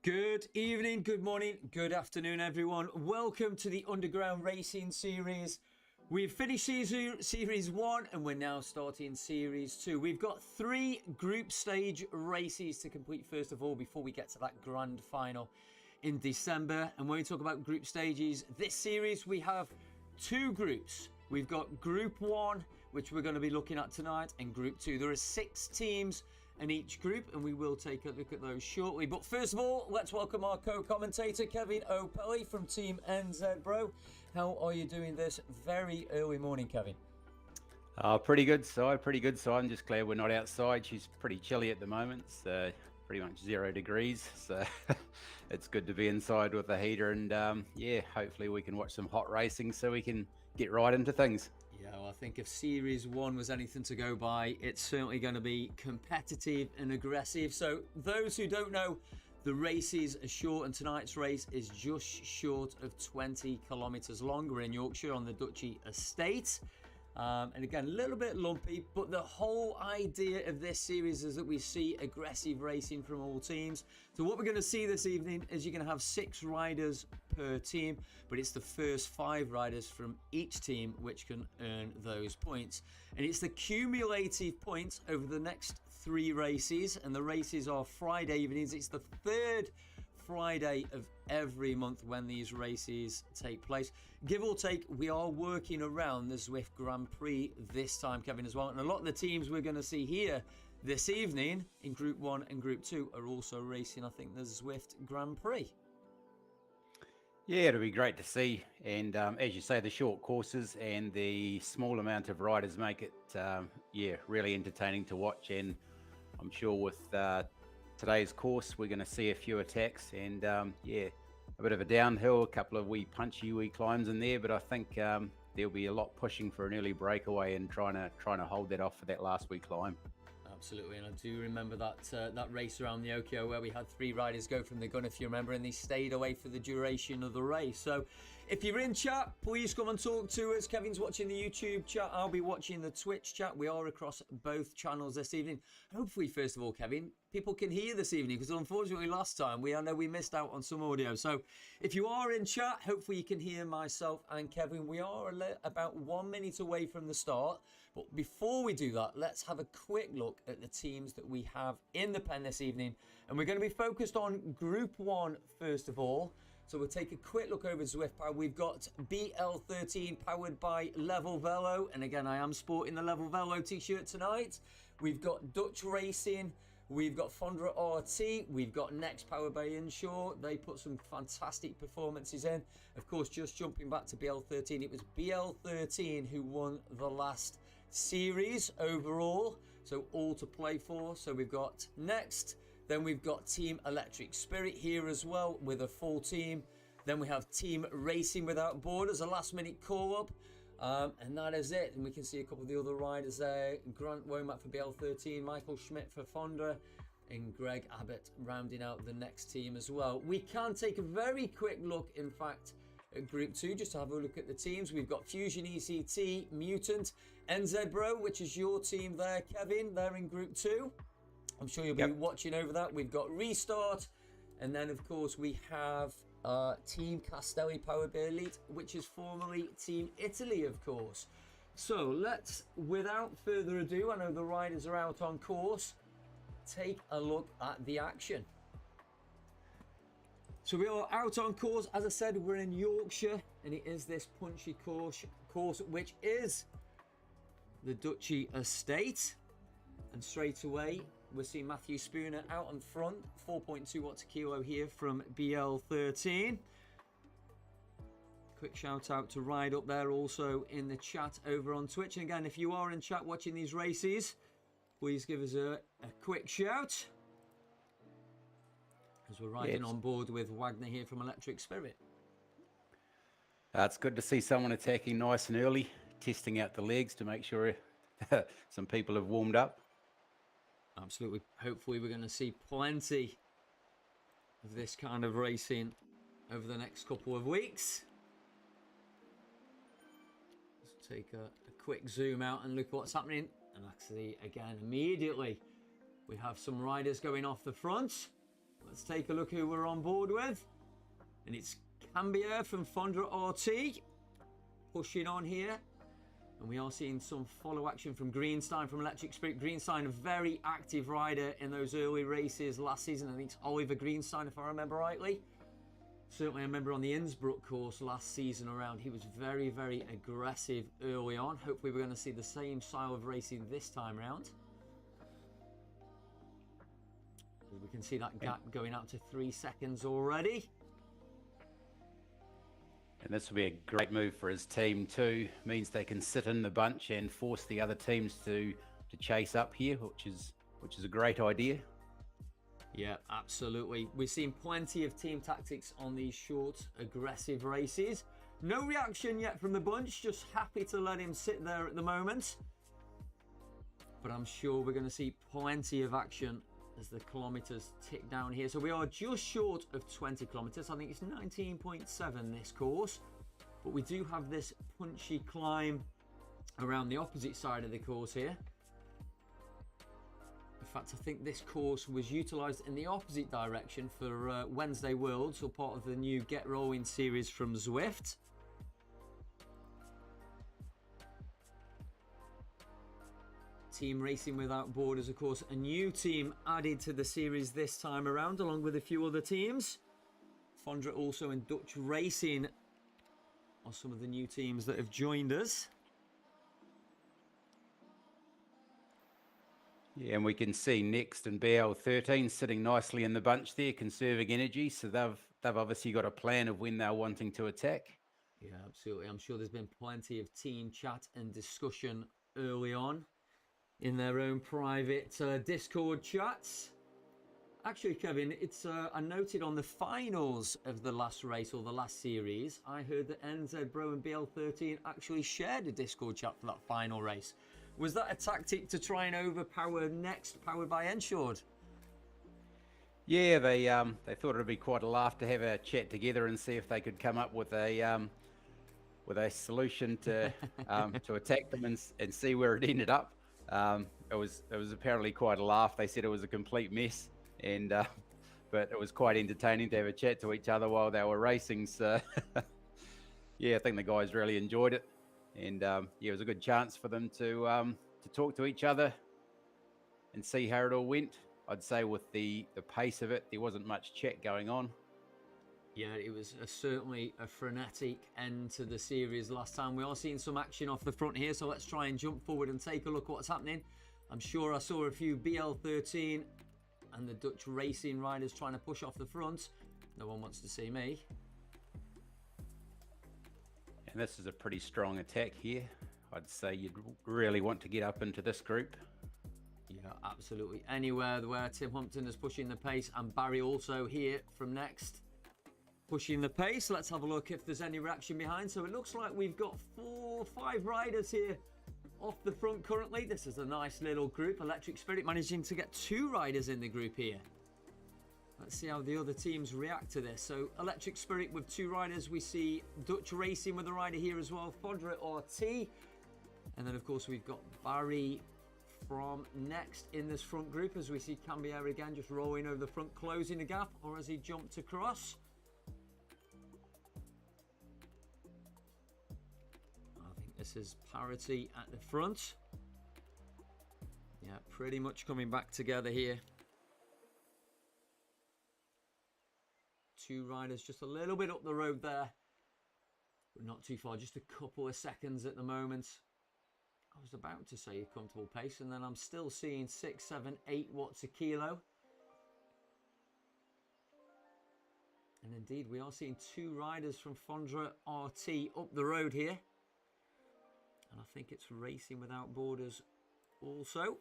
Good evening, good morning, good afternoon, everyone. Welcome to the Underground Racing Series. We've finished Series 1 and we're now starting Series 2. We've got 3 group stage races to complete first of all before we get to that grand final in December. And when we talk about group stages, this series we have 2 groups. We've got Group 1, which we're going to be looking at tonight, and Group 2. There are 6 teams in each group, and we will take a look at those shortly. But first of all, let's welcome our co-commentator, Kevin O'Pelly from Team NZ Bro. How are you doing this very early morning, Kevin? Pretty good side. I'm just glad we're not outside. She's pretty chilly at the moment. It's pretty much 0 degrees. So it's good to be inside with the heater. And yeah, hopefully we can watch some hot racing so we can get right into things. Yeah, well, I think if Series 1 was anything to go by, it's certainly going to be competitive and aggressive. So those who don't know, the races are short, and tonight's race is just short of 20 kilometres long. We're in Yorkshire on the Duchy Estate. And again, a little bit lumpy, but the whole idea of this series is that we see aggressive racing from all teams. So what we're going to see this evening is you're going to have 6 riders per team, but it's the first 5 riders from each team which can earn those points. And it's the cumulative points over the next 3 races, and the races are Friday evenings. It's the 3rd Friday of every month when these races take place. Give or take, we are working around the Zwift Grand Prix this time, Kevin, as well. And a lot of the teams we're going to see here this evening in Group 1 and Group 2 are also racing, I think, the Zwift Grand Prix. Yeah, it'll be great to see. And as you say, the short courses and the small amount of riders make it, yeah, really entertaining to watch. And I'm sure with today's course, we're going to see a few attacks and, yeah, a bit of a downhill, a couple of punchy climbs in there. But I think there'll be a lot pushing for an early breakaway and trying to hold that off for that last wee climb. Absolutely, and I do remember that race around the Okio where we had 3 riders go from the gun, if you remember, and they stayed away for the duration of the race. So if you're in chat, please come and talk to us. Kevin's watching the YouTube chat. I'll be watching the Twitch chat. We are across both channels this evening. Hopefully, first of all, Kevin, people can hear this evening, because unfortunately last time I know we missed out on some audio. So if you are in chat, hopefully you can hear myself and Kevin. We are about 1 minute away from the start. But before we do that, let's have a quick look at the teams that we have in the pen this evening. And we're going to be focused on Group 1 first of all. So we'll take a quick look over Zwift Power. We've got BL13 powered by Level Velo. And again, I am sporting the Level Velo t-shirt tonight. We've got Dutch Racing. We've got Fondra RT. We've got Next powered by Inshore. They put some fantastic performances in. Of course, just jumping back to BL13, it was BL13 who won the last series overall, so all to play for. So we've got Next, then we've got Team Electric Spirit here as well with a full team. Then we have Team Racing Without Borders, a last minute call up, and that is it. And we can see a couple of the other riders there: Grant Womack for BL13, Michael Schmidt for Fonda, and Greg Abbott rounding out the Next team as well. We can take a very quick look, in fact, at Group 2, just to have a look at the teams. We've got Fusion ECT, Mutant, NZ Bro, which is your team there, Kevin. They're in Group 2. I'm sure you'll be watching over that. We've got Restart, and then of course we have Team Castelli powered by Elite, which is formerly Team Italy, of course. So let's, without further ado, I know the riders are out on course, take a look at the action. So we are out on course. As I said, we're in Yorkshire, and it is this punchy course which is the Duchy Estate. And straight away, we're seeing Matthew Spooner out on front, 4.2 watts a kilo here from BL13. Quick shout out to Ride Up there also in the chat over on Twitch. And again, if you are in chat watching these races, please give us a quick shout, as we're riding on board with Wagner here from Electric Spirit. It's good to see someone attacking nice and early, testing out the legs to make sure some people have warmed up. Absolutely. Hopefully we're going to see plenty of this kind of racing over the next couple of weeks. Let's take a quick zoom out and look what's happening. And actually, again, immediately we have some riders going off the front. Let's take a look who we're on board with. And it's Cambier from Fondra RT pushing on here. And we are seeing some follow action from Greenstein from Electric Spirit. Greenstein, a very active rider in those early races last season. I think it's Oliver Greenstein, if I remember rightly. Certainly, I remember on the Innsbruck course last season around, he was very, very aggressive early on. Hopefully, we're going to see the same style of racing this time around. We can see that gap going out to 3 seconds already. And this will be a great move for his team too. Means they can sit in the bunch and force the other teams to chase up here, which is a great idea. Yeah, absolutely. We've seen plenty of team tactics on these short, aggressive races. No reaction yet from the bunch, just happy to let him sit there at the moment. But I'm sure we're going to see plenty of action as the kilometers tick down here. So we are just short of 20 kilometers. I think it's 19.7 this course. But we do have this punchy climb around the opposite side of the course here. In fact, I think this course was utilised in the opposite direction for Wednesday Worlds, or part of the new Get Rolling series from Zwift. Team Racing Without Borders, of course, a new team added to the series this time around, along with a few other teams. Fondra also and Dutch Racing are some of the new teams that have joined us. Yeah, and we can see Next and BL13 sitting nicely in the bunch there, conserving energy. So they've obviously got a plan of when they're wanting to attack. Yeah, absolutely. I'm sure there's been plenty of team chat and discussion early on in their own private Discord chats. Actually, Kevin, it's I noted on the finals of the last race or the last series, I heard that NZ Bro and BL13 actually shared a Discord chat for that final race. Was that a tactic to try and overpower Next, powered by Ensured? Yeah, they thought it'd be quite a laugh to have a chat together and see if they could come up with a solution to to attack them and see where it ended up. It was apparently quite a laugh. They said it was a complete mess, and but it was quite entertaining to have a chat to each other while they were racing. So yeah, I think the guys really enjoyed it. And yeah, it was a good chance for them to talk to each other and see how it all went. I'd say with the pace of it, there wasn't much chat going on. Yeah, it was certainly a frenetic end to the series last time. We are seeing some action off the front here, so let's try and jump forward and take a look what's happening. I'm sure I saw a few BL13 and the Dutch Racing riders trying to push off the front. No one wants to see me. And this is a pretty strong attack here. I'd say you'd really want to get up into this group. Yeah, absolutely. Anywhere where Tim Humpton is pushing the pace, and Barry also here from Next pushing the pace. Let's have a look if there's any reaction behind. So it looks like we've got 4 or 5 riders here off the front currently. This is a nice little group. Electric Spirit managing to get 2 riders in the group here. Let's see how the other teams react to this. So Electric Spirit with 2 riders. We see Dutch Racing with a rider here as well, Fondra RT. And then of course we've got Barry from Next in this front group, as we see Cambier again just rolling over the front, closing the gap, or as he jumped across. I think this is parity at the front. Yeah, pretty much coming back together here. 2 riders just a little bit up the road there, but not too far, just a couple of seconds at the moment. I was about to say a comfortable pace, and then I'm still seeing 6, 7, 8 watts a kilo. And indeed, we are seeing 2 riders from Fondra RT up the road here. And I think it's Racing Without Borders also.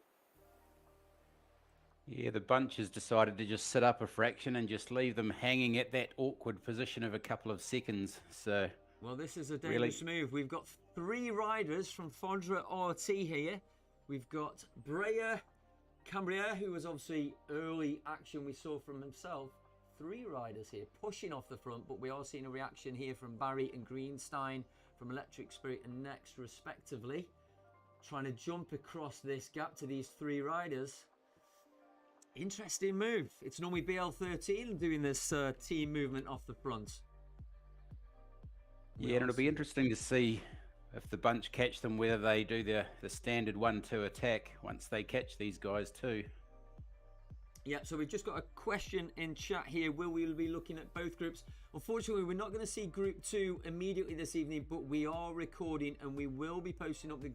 Yeah, the bunch has decided to just sit up a fraction and just leave them hanging at that awkward position of a couple of seconds. So, well, this is a dangerous move. We've got 3 riders from Fondra RT here. We've got Breyer, Cambrier, who was obviously early action we saw from himself. 3 riders here pushing off the front, but we are seeing a reaction here from Barry and Greenstein from Electric Spirit and Next respectively, trying to jump across this gap to these 3 riders. Interesting move. It's normally BL13 doing this team movement off the front. Yeah, and it'll be interesting to see if the bunch catch them, whether they do the standard 1-2 attack once they catch these guys too. Yeah, so we've just got a question in chat here. Will we be looking at both groups? Unfortunately, we're not going to see Group 2 immediately this evening, but we are recording and we will be posting up the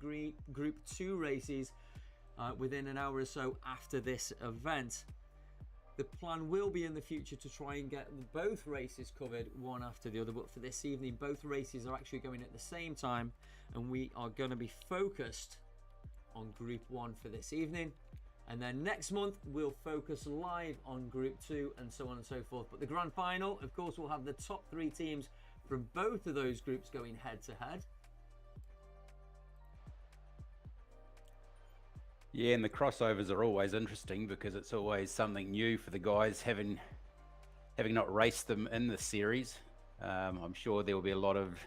Group 2 races within an hour or so after this event. The plan will be in the future to try and get both races covered one after the other, but for this evening, both races are actually going at the same time, and we are going to be focused on Group 1 for this evening. And then next month, we'll focus live on Group 2 and so on and so forth. But the grand final, of course, will have the top 3 teams from both of those groups going head to head. Yeah, and the crossovers are always interesting because it's always something new for the guys, having not raced them in the series. I'm sure there will be a lot of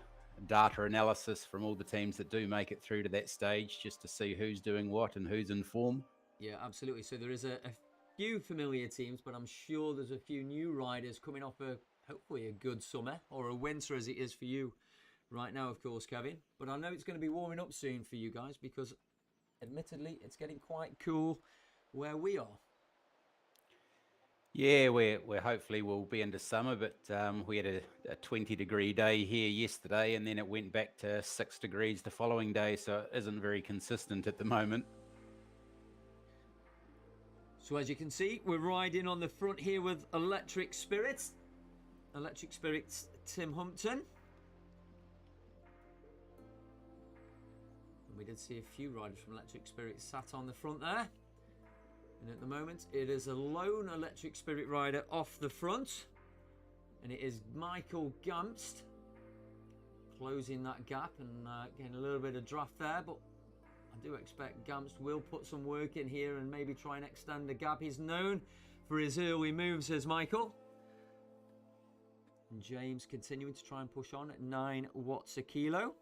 data analysis from all the teams that do make it through to that stage, just to see who's doing what and who's in form. Yeah, absolutely. So there is a few familiar teams, but I'm sure there's a few new riders coming off hopefully a good summer, or a winter as it is for you right now, of course, Kevin. But I know it's going to be warming up soon for you guys, because admittedly it's getting quite cool where we are. Yeah, we're hopefully we'll be into summer, but we had a 20-degree day here yesterday, and then it went back to 6 degrees the following day, so it isn't very consistent at the moment. So as you can see, we're riding on the front here with Electric Spirits Tim Humpton. And we did see a few riders from Electric Spirit sat on the front there. And at the moment, it is a lone Electric Spirit rider off the front. And it is Michael Gamst closing that gap and getting a little bit of draft there. But I do expect Gamst will put some work in here and maybe try and extend the gap. He's known for his early moves, as Michael. And James continuing to try and push on at 9 watts a kilo.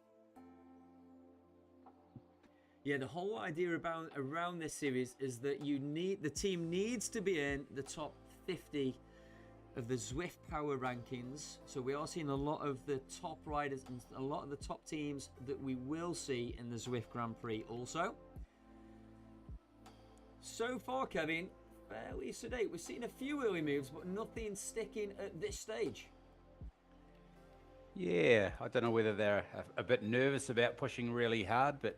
Yeah, the whole idea around this series is that the team needs to be in the top 50 of the Zwift power rankings. So we are seeing a lot of the top riders and a lot of the top teams that we will see in the Zwift Grand Prix also. So far, Kevin, fairly sedate. We've seen a few early moves, but nothing sticking at this stage. Yeah, I don't know whether they're a bit nervous about pushing really hard, but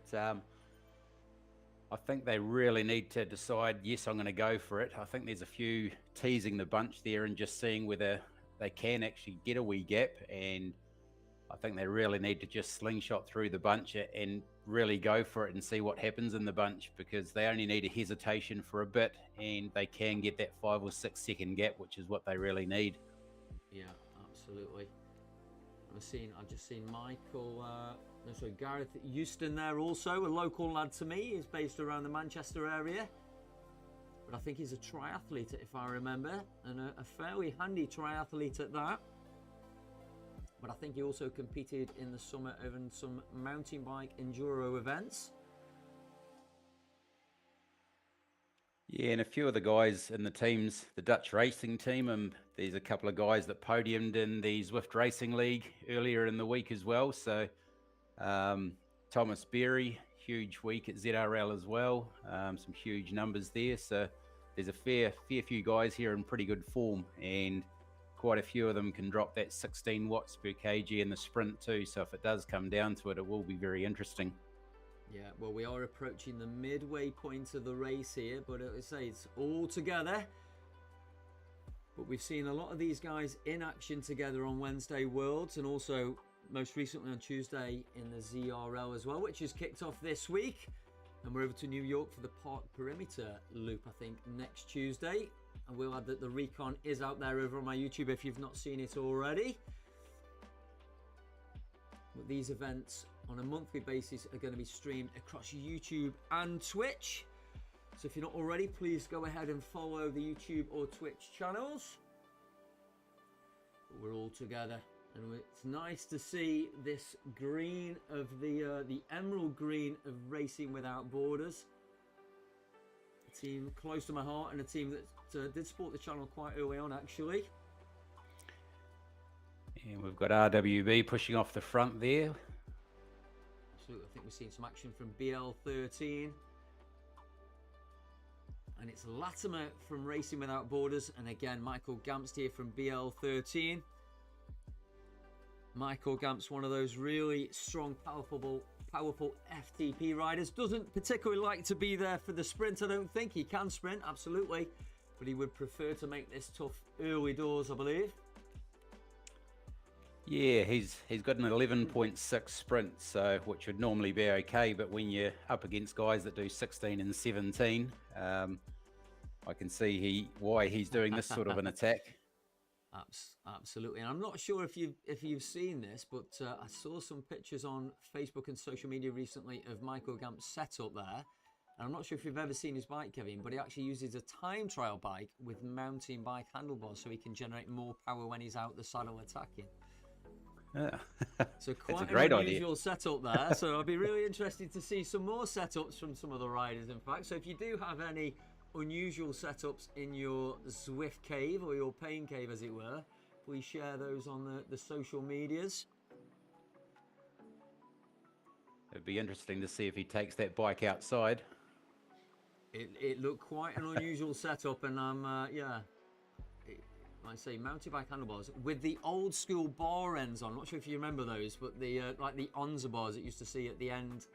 I think they really need to decide, yes, I'm going to go for it. I think there's a few teasing the bunch there and just seeing whether they can actually get a wee gap. And I think they really need to just slingshot through the bunch and really go for it and see what happens in the bunch, because they only need a hesitation for a bit and they can get that 5 or 6 second gap, which is what they really need. Yeah, absolutely. I've just seen Michael, Gareth Euston there also, a local lad to me. He's based around the Manchester area. But I think he's a triathlete, if I remember, and a fairly handy triathlete at that. But I think he also competed in the summer in some mountain bike enduro events. Yeah, and a few of the guys in the teams, the Dutch racing team, and there's a couple of guys that podiumed in the Zwift Racing League earlier in the week as well. So Thomas Berry, huge week at ZRL as well. Some huge numbers there. So there's a fair few guys here in pretty good form, and quite a few of them can drop that 16 watts per kg in the sprint too. So if it does come down to it, it will be very interesting. Yeah, well, we are approaching the midway point of the race here, but as I say, it's all together. But we've seen a lot of these guys in action together on Wednesday Worlds, and also most recently on Tuesday in the ZRL as well, which is kicked off this week. And we're over to New York for the Park Perimeter Loop, I think, next Tuesday. And we'll add that the recon is out there over on my YouTube if you've not seen it already. But these events on a monthly basis are going to be streamed across YouTube and Twitch. So if you're not already, please go ahead and follow the YouTube or Twitch channels. But we're all together, and it's nice to see this green of the emerald green of Racing Without Borders. A team close to my heart, and a team that did support the channel quite early on, actually. And we've got RWB pushing off the front there. Absolutely, I think we've seen some action from BL13. And it's Latimer from Racing Without Borders. And again, Michael Gamst here from BL13. Michael Gamst, one of those really strong, powerful FTP riders. Doesn't particularly like to be there for the sprint, I don't think. He can sprint, absolutely. But he would prefer to make this tough early doors, I believe. Yeah, he's got an 11.6 sprint, so which would normally be okay, but when you're up against guys that do 16 and 17, I can see why he's doing this sort of an attack. Absolutely, and I'm not sure if you've seen this, but I saw some pictures on Facebook and social media recently of Michael Gamp's setup there. And I'm not sure if you've ever seen his bike, Kevin, but he actually uses a time trial bike with mountain bike handlebars so he can generate more power when he's out the saddle attacking. Yeah. So quite a great an unusual idea. Setup there. So I'll be really interested to see some more setups from some of the riders, in fact. So if you do have any unusual setups in your Zwift cave or your pain cave, as it were, please share those on the social medias. It'd be interesting to see if he takes that bike outside. It looked quite an unusual setup, and yeah. Like I say, mounted bike handlebars with the old school bar ends on. Not sure if you remember those, but the like the Onza bars that you used to see at the end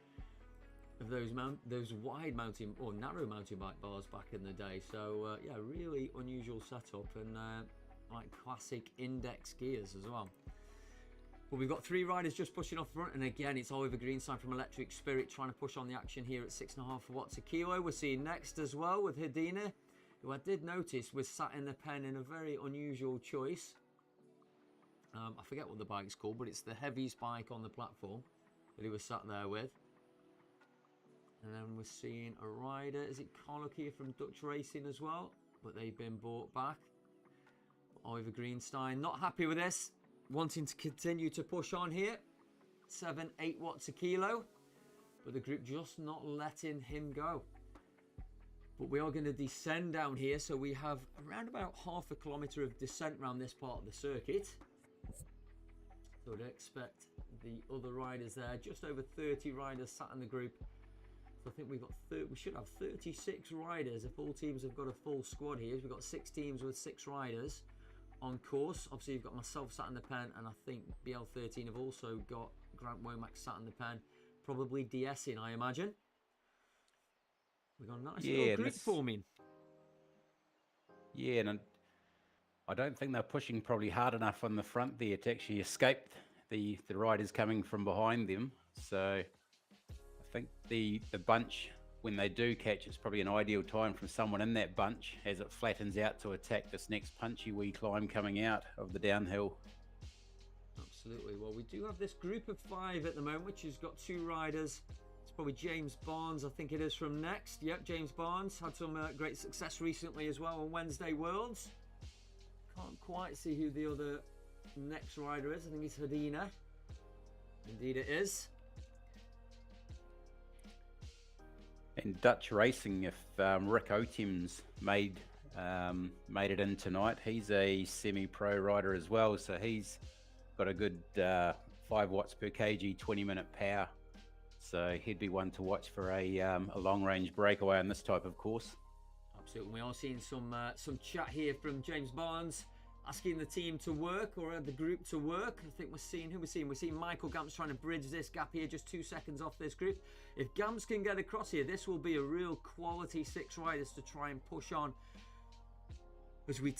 of those wide mountain or narrow mountain bike bars back in the day. So yeah, really unusual setup, and like classic index gears as well. Well, we've got 3 riders just pushing off front, and again, it's Oliver Greenstein from Electric Spirit trying to push on the action here at 6.5 watts a kilo. We're seeing next as well with Hedina, who I did notice was sat in the pen in a very unusual choice. I forget what the bike's called, but it's the heaviest bike on the platform that he was sat there with. And then we're seeing a rider, is it Carlo here from Dutch Racing as well? But they've been brought back. Oliver Greenstein, not happy with this, wanting to continue to push on here. 7-8 watts a kilo, but the group just not letting him go. But we are going to descend down here, so we have around about half a kilometre of descent around this part of the circuit. So I'd expect the other riders there, just over 30 riders sat in the group. So I think we should have 36 riders if all teams have got a full squad here. We've got 6 teams with 6 riders on course. Obviously you've got myself sat in the pen, and I think BL13 have also got Grant Womack sat in the pen, probably DSing, I imagine. We've got a nice little group forming. Yeah, and I don't think they're pushing probably hard enough on the front there to actually escape the riders coming from behind them. So I think the bunch, when they do catch, it's probably an ideal time from someone in that bunch as it flattens out to attack this next punchy wee climb coming out of the downhill. Absolutely. Well, we do have this group of 5 at the moment, which has got 2 riders. Probably James Barnes, I think it is, from next. Yep, James Barnes had some great success recently as well on Wednesday Worlds. Can't quite see who the other next rider is. I think it's Hedina. Indeed it is. And Dutch Racing, if Rick Otem's made it in tonight, he's a semi-pro rider as well, so he's got a good 5 watts per kg, 20-minute power. So he'd be one to watch for a long-range breakaway on this type of course. Absolutely. We are seeing some chat here from James Barnes asking the team to work, or the group to work. I think we're seeing who we're seeing. We're seeing Michael Gamps trying to bridge this gap here, just 2 seconds off this group. If Gamps can get across here, this will be a real quality 6 riders to try and push on. As we're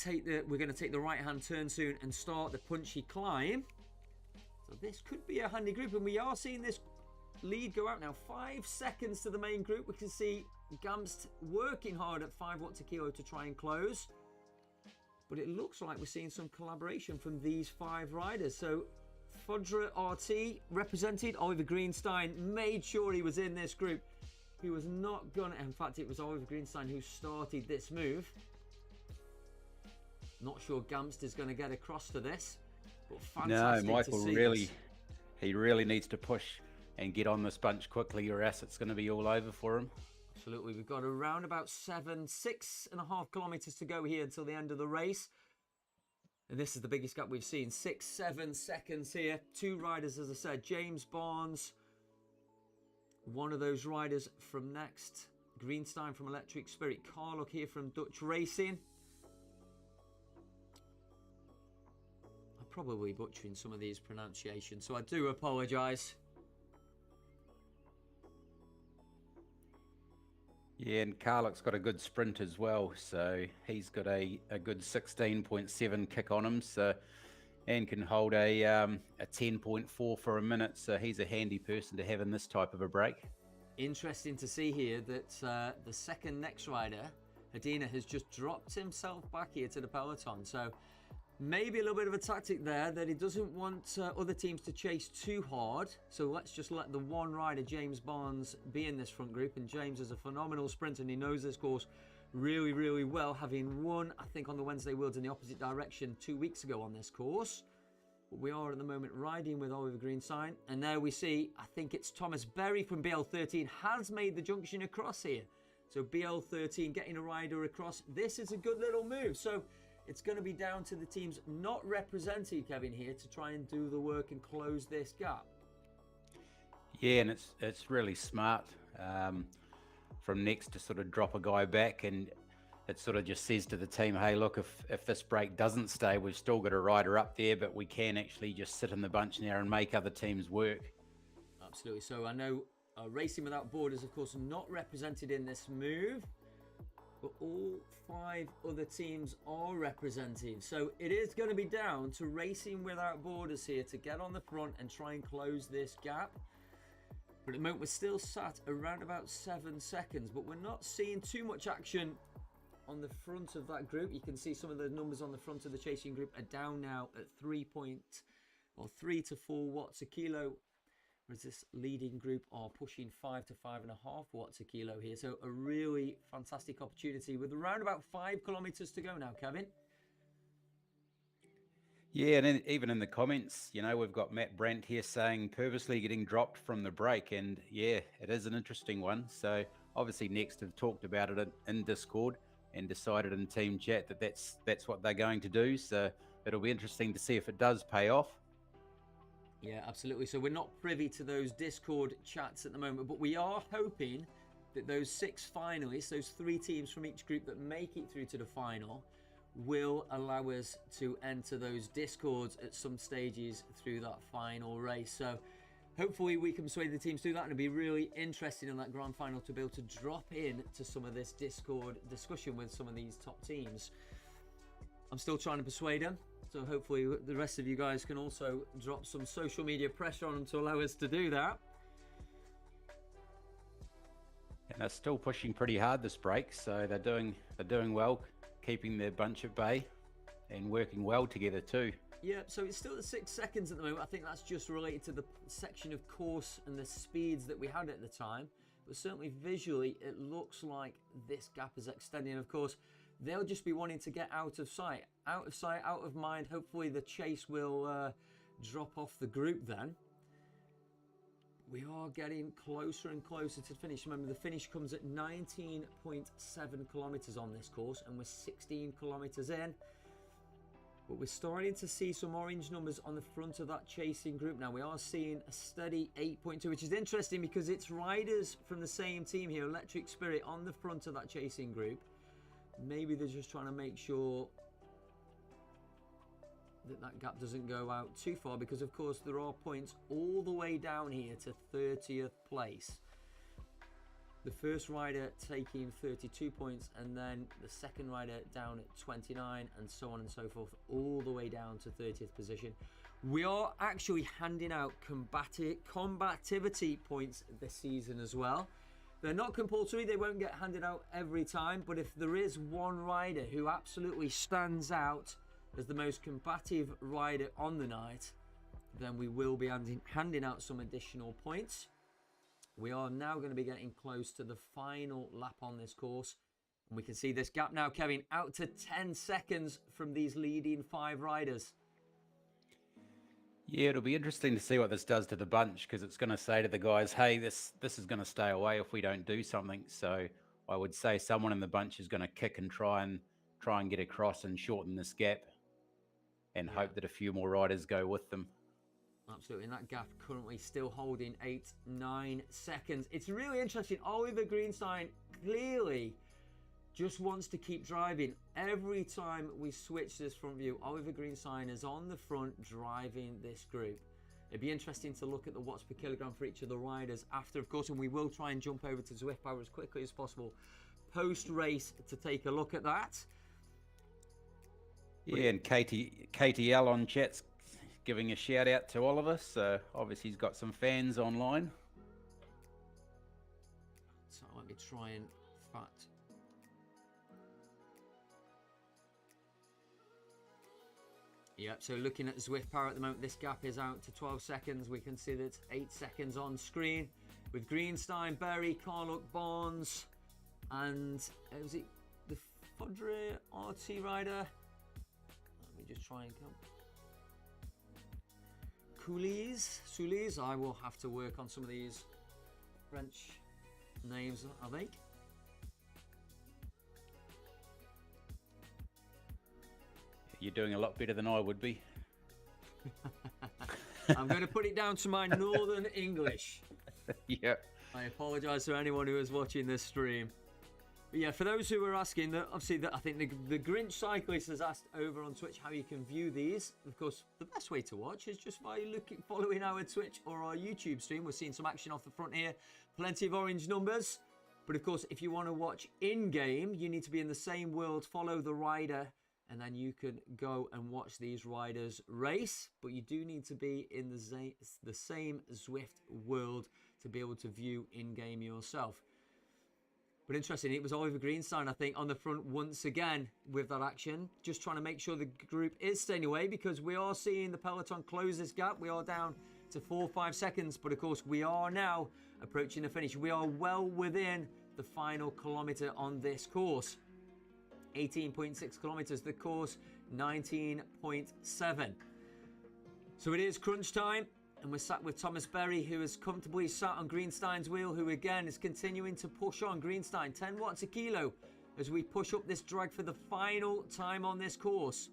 going to take the right-hand turn soon and start the punchy climb. So this could be a handy group, and we are seeing this lead go out now. 5 seconds to the main group. We can see Gamst working hard at 5 watts a kilo to try and close, but it looks like we're seeing some collaboration from these 5 riders. So Fudra RT represented, Oliver Greenstein made sure he was in this group. He was not gonna, in fact it was Oliver Greenstein who started this move. Not sure Gamst is going to get across to this, but fantastic. No, Michael to see really he really needs to push and get on this bunch quickly, or else it's going to be all over for him. Absolutely. We've got around about 6.5 kilometres to go here until the end of the race. And this is the biggest gap we've seen. 6-7 seconds here. Two riders, as I said, James Barnes, one of those riders from Next, Greenstein from Electric Spirit, Carlock here from Dutch Racing. I'm probably butchering some of these pronunciations, so I do apologise. Yeah, and Carlock's got a good sprint as well, so he's got a good 16.7 kick on him, so and can hold a 10.4 for a minute, so he's a handy person to have in this type of a break. Interesting to see here that the second next rider, Hadina, has just dropped himself back here to the peloton, so maybe a little bit of a tactic there, that he doesn't want other teams to chase too hard. So let's just let the one rider, James Barnes, be in this front group. And James is a phenomenal sprinter and he knows this course really, really well, having won, I think, on the Wednesday Worlds in the opposite direction 2 weeks ago on this course. But we are at the moment riding with Oliver Greenstein. And there we see, I think it's Thomas Berry from BL13 has made the junction across here. So BL13 getting a rider across. This is a good little move. So it's going to be down to the teams not representing Kevin here to try and do the work and close this gap. Yeah, and it's really smart from Next to sort of drop a guy back, and it sort of just says to the team, hey, look, if this break doesn't stay, we've still got a rider up there, but we can actually just sit in the bunch now and make other teams work. Absolutely. So I know Racing Without Borders, of course, not represented in this move, but all 5 other teams are represented. So it is going to be down to Racing Without Borders here to get on the front and try and close this gap. But at the moment, we're still sat around about 7 seconds, but we're not seeing too much action on the front of that group. You can see some of the numbers on the front of the chasing group are down now at 3 to 4 watts a kilo. Whereas this leading group are pushing 5 to 5.5 watts a kilo here. So a really fantastic opportunity with around about 5 kilometers to go now, Kevin. Yeah, and even in the comments, you know, we've got Matt Brandt here saying purposely getting dropped from the break. And yeah, it is an interesting one. So obviously Next have talked about it in Discord and decided in team chat that that's what they're going to do. So it'll be interesting to see if it does pay off. Yeah, absolutely. So we're not privy to those Discord chats at the moment, but we are hoping that those 6 finalists, those 3 teams from each group that make it through to the final, will allow us to enter those Discords at some stages through that final race. So hopefully we can persuade the teams to do that, and it'll be really interesting in that grand final to be able to drop in to some of this Discord discussion with some of these top teams. I'm still trying to persuade them. So hopefully the rest of you guys can also drop some social media pressure on them to allow us to do that. And they're still pushing pretty hard this break, so they're doing well, keeping their bunch at bay and working well together too. Yeah, so it's still at 6 seconds at the moment. I think that's just related to the section of course and the speeds that we had at the time. But certainly visually, it looks like this gap is extending. Of course, they'll just be wanting to get out of sight, out of mind. Hopefully the chase will drop off the group then. We are getting closer and closer to the finish. Remember, the finish comes at 19.7 kilometers on this course, and we're 16 kilometers in. But we're starting to see some orange numbers on the front of that chasing group now. We are seeing a steady 8.2, which is interesting because it's riders from the same team here, Electric Spirit, on the front of that chasing group. Maybe they're just trying to make sure that gap doesn't go out too far, because of course there are points all the way down here to 30th place. The first rider taking 32 points, and then the second rider down at 29, and so on and so forth, all the way down to 30th position. We are actually handing out combativity points this season as well. They're not compulsory, they won't get handed out every time, but if there is one rider who absolutely stands out as the most combative rider on the night, then we will be handing out some additional points. We are now going to be getting close to the final lap on this course, and we can see this gap now, Kevin, out to 10 seconds from these leading 5 riders. Yeah, it'll be interesting to see what this does to the bunch, because it's going to say to the guys, hey, this is going to stay away if we don't do something. So I would say someone in the bunch is going to kick and try and get across and shorten this gap, and Yeah. hope that a few more riders go with them. Absolutely, and that gap currently still holding 8-9 seconds. It's really interesting. Oliver Greenstein clearly just wants to keep driving. Every time we switch this front view, Oliver Greenstein is on the front driving this group. It'd be interesting to look at the watts per kilogram for each of the riders after, of course, and we will try and jump over to Zwift Power as quickly as possible post-race to take a look at that. Yeah, and KTL on chat's giving a shout out to Oliver, so obviously he's got some fans online. So let me try and Yep, so looking at Zwift Power at the moment, this gap is out to 12 seconds. We can see that 8 seconds on screen with Greenstein, Berry, Carluck, Barnes, and was it the Fudre RT rider? Let me just try and come. Soulies. I will have to work on some of these French names, I think. You're doing a lot better than I would be. I'm going to put it down to my Northern English. Yeah. I apologise to anyone who is watching this stream. But yeah, for those who are asking, obviously, I think the Grinch Cyclist has asked over on Twitch how you can view these. Of course, the best way to watch is just by following our Twitch or our YouTube stream. We're seeing some action off the front here. Plenty of orange numbers. But of course, if you want to watch in-game, you need to be in the same world, follow the rider, and then you can go and watch these riders race. But you do need to be in the same Zwift world to be able to view in-game yourself. But interesting, it was Oliver Greenstein, I think, on the front once again with that action. Just trying to make sure the group is staying away, because we are seeing the peloton close this gap. We are down to 4 or 5 seconds. But of course, we are now approaching the finish. We are well within the final kilometre on this course. 18.6 kilometres, the course 19.7. So it is crunch time, and we're sat with Thomas Berry, who is comfortably sat on Greenstein's wheel, who again is continuing to push on. Greenstein 10 watts a kilo as we push up this drag for the final time on this course.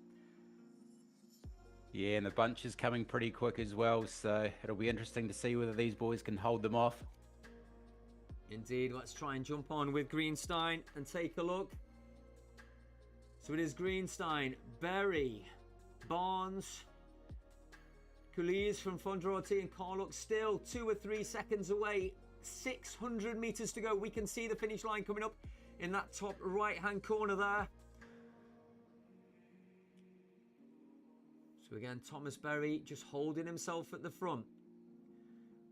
Yeah, and the bunch is coming pretty quick as well, so it'll be interesting to see whether these boys can hold them off. Indeed, let's try and jump on with Greenstein and take a look. So it is Greenstein, Berry, Barnes, Coulise from Fondroti, and Carluck still 2 or 3 seconds away. 600 metres to go. We can see the finish line coming up in that top right-hand corner there. So again, Thomas Berry just holding himself at the front.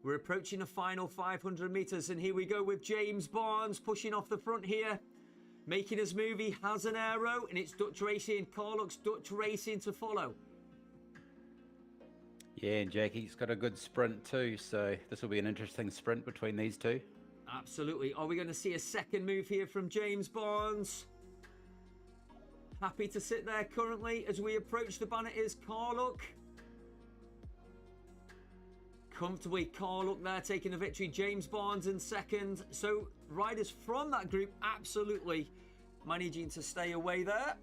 We're approaching the final 500 metres, and here we go with James Barnes pushing off the front here. Making his move, he has an aero, and it's Dutch Racing. Carluck's Dutch Racing to follow. Yeah, and Jackie's got a good sprint too, so this will be an interesting sprint between these two. Absolutely. Are we going to see a second move here from James Barnes? Happy to sit there currently as we approach the banner is Carluck. Comfortably, Carluck there taking the victory. James Barnes in second. So riders from that group absolutely managing to stay away there.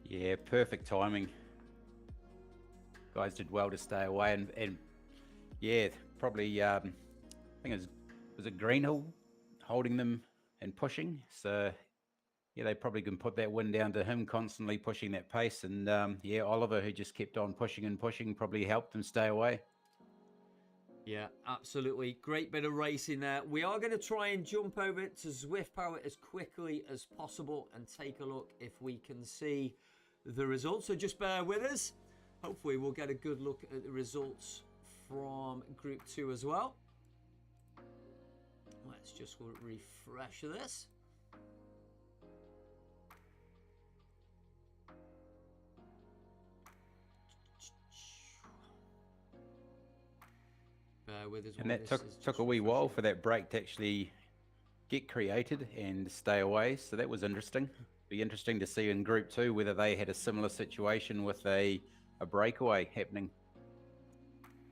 Yeah, perfect timing. Guys did well to stay away, and yeah, probably I think was it Greenhill holding them and pushing. So yeah, they probably can put that win down to him constantly pushing that pace, and yeah, Oliver, who just kept on pushing and pushing, probably helped them stay away. Yeah, absolutely. Great bit of racing there. We are going to try and jump over to Zwift Power as quickly as possible and take a look if we can see the results. So just bear with us. Hopefully we'll get a good look at the results from Group 2 as well. Let's just refresh this. Bear with us. And that took a wee while for that break to actually get created and stay away. So that was interesting. Be interesting to see in Group 2 whether they had a similar situation with a breakaway happening.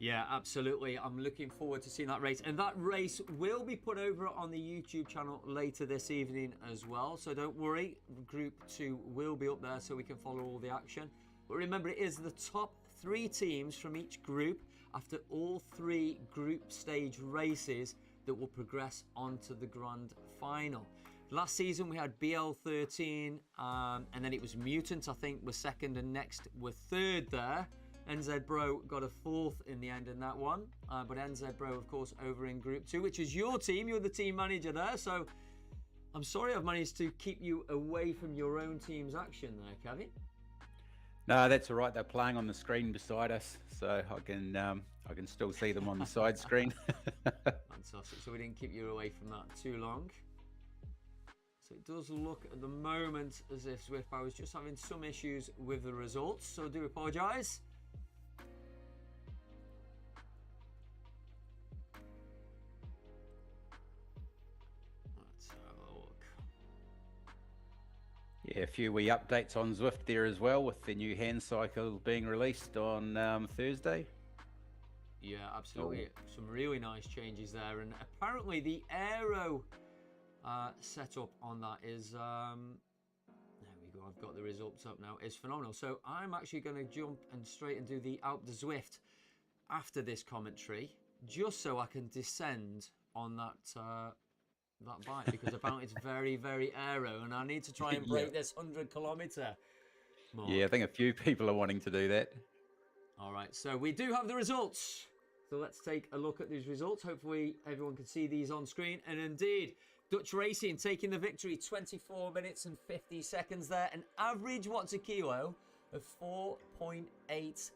Yeah, absolutely. I'm looking forward to seeing that race. And that race will be put over on the YouTube channel later this evening as well. So don't worry, Group 2 will be up there so we can follow all the action. But remember, it is the top 3 teams from each group after all 3 group stage races that will progress onto the grand final. Last season we had BL13 and then it was Mutant, I think, was second, and Next were third there. NZ Bro got a 4th in the end in that one. But NZ Bro, of course, over in Group 2, which is your team. You're the team manager there. So I'm sorry I've managed to keep you away from your own team's action there, Kevin. No, that's all right. They're playing on the screen beside us, so I can still see them on the side screen. Fantastic. So we didn't keep you away from that too long. So it does look at the moment as if Zwift Power was just having some issues with the results, so I do apologise. Let's have a look. Yeah, a few wee updates on Zwift there as well, with the new hand cycle being released on Thursday. Yeah, absolutely. Some really nice changes there, and apparently the aero setup on that is there we go, I've got the results up now, is phenomenal. So I'm actually going to jump and straight and do the Alp de Zwift after this commentary, just so I can descend on that bike, because apparently it's very, very aero, and I need to try and break this 100-kilometer mark. Yeah, I think a few people are wanting to do that. All right, so we do have the results. So let's take a look at these results. Hopefully everyone can see these on screen. And indeed, Dutch Racing taking the victory, 24 minutes and 50 seconds there. An average watts a kilo of 4.8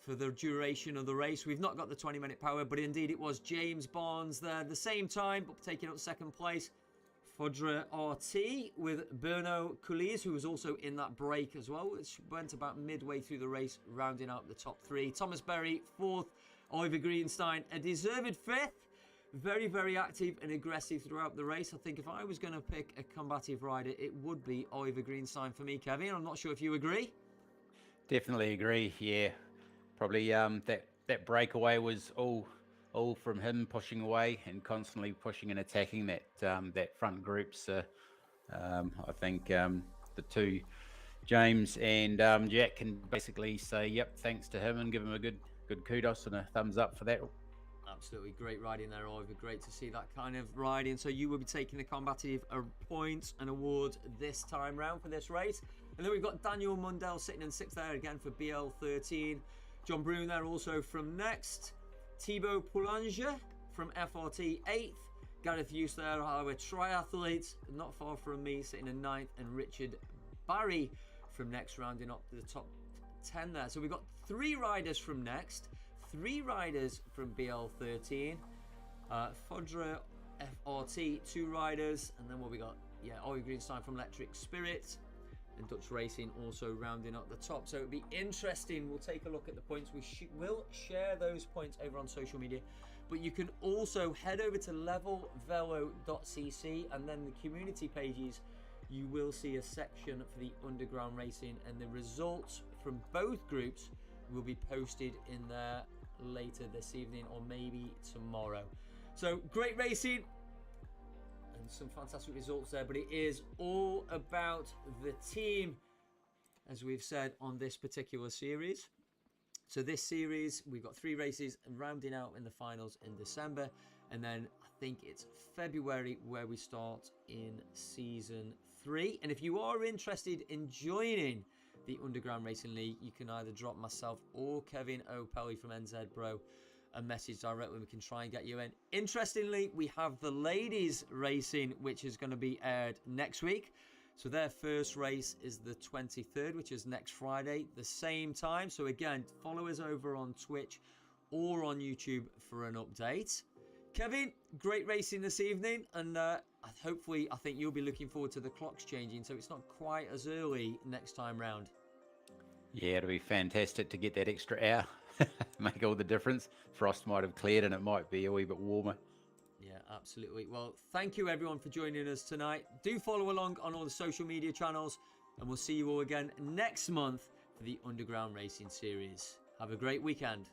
for the duration of the race. We've not got the 20-minute power, but indeed it was James Barnes there at the same time, but taking up second place. Fodra RT with Berno Couliers, who was also in that break as well, which went about midway through the race, rounding out the top 3. Thomas Berry, 4th. Oliver Greenstein, a deserved 5th. Very, very active and aggressive throughout the race. I think if I was going to pick a combative rider, it would be Oliver Greenstein for me, Kevin. I'm not sure if you agree. Definitely agree, yeah. Probably that breakaway was all from him pushing away and constantly pushing and attacking that front group. So I think the two, James and Jack, can basically say, yep, thanks to him, and give him a good kudos and a thumbs up for that. Absolutely great riding there, Oliver. Great to see that kind of riding. So you will be taking the combative points and awards this time round for this race. And then we've got Daniel Mundell sitting in 6th there again for BL13. John Brune there also from Next. Thibaut Poulanger from FRT 8th. Gareth Hughes there, our triathlete, not far from me, sitting in 9th. And Richard Barry from Next rounding up to the top 10 there. So we've got 3 riders from Next, 3 riders from BL13, Fodra FRT, 2 riders, and then what we got? Yeah, Ollie Greenstein from Electric Spirit, and Dutch Racing also rounding up the top. So it'll be interesting. We'll take a look at the points. We will share those points over on social media, but you can also head over to levelvelo.cc, and then the community pages. You will see a section for the underground racing, and the results from both groups will be posted in there later this evening or maybe tomorrow. So great racing and some fantastic results there, but it is all about the team, as we've said on this particular series. So this series, we've got 3 races rounding out in the finals in December, and then I think it's February where we start in season 3. And if you are interested in joining the Underground Racing League, you can either drop myself or Kevin O'Pelly from NZ Bro a message directly. We can try and get you in. Interestingly, we have the ladies racing, which is going to be aired next week. So their first race is the 23rd, which is next Friday, the same time. So again, follow us over on Twitch or on YouTube for an update. Kevin, great racing this evening, and hopefully I think you'll be looking forward to the clocks changing, so it's not quite as early next time round. Yeah, it'll be fantastic to get that extra hour. Make all the difference. Frost might have cleared and it might be a wee bit warmer. Yeah, absolutely. Well, thank you everyone for joining us tonight. Do follow along on all the social media channels, and we'll see you all again next month for the Underground Racing Series. Have a great weekend.